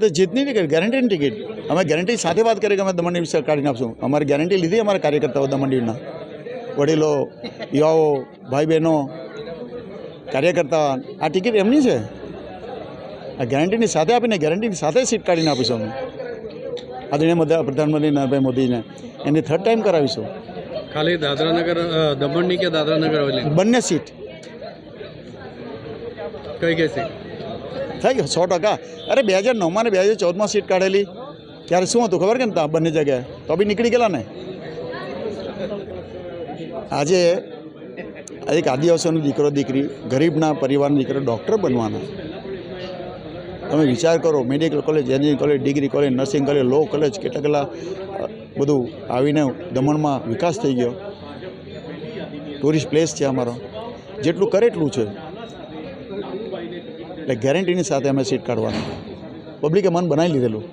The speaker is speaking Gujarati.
तो जीतनी टिकट गारंटी टिकट अमे गारंटी साथ बात करें कि अमे दमणनी विषय काढ़ी आपशू अमारी गारंटी लीधी अमारा कार्यकर्ताओं दमणदीवना वडीलो युवाओं भाई बहनों कार्यकर्ता आ टिकट एमनी है आ गारंटी साथ आपीने गारंटी साथ सीट काढ़ी आपीशुं अमे आदरणीय प्रधानमंत्री नरेंद्र मोदी ने एनी थर्ड टाइम करावीशुं खाली दादरानगर दमणनी के दादरानगर बंने सीट कई सीट થઈ ગયો 100%। અરે 2009 ને 2014 સીટ કાઢેલી ત્યારે શું હતું ખબર કે ને બંને જગ્યાએ તો બી નીકળી ગયેલા ને। આજે એક આદિવાસીનો દીકરો દીકરી ગરીબના પરિવારનો દીકરો ડૉક્ટર બનવાના તમે વિચાર કરો medical college engineering college degree college nursing college law college કેટલા બધું આવીને દમણમાં વિકાસ થઈ ગયો ટુરિસ્ટ પ્લેસ છે અમારો જેટલું કરે એટલું છે એટલે ગેરંટીની સાથે અમે સીટ કાઢવાના પબ્લિકે મન બનાવી લીધેલું।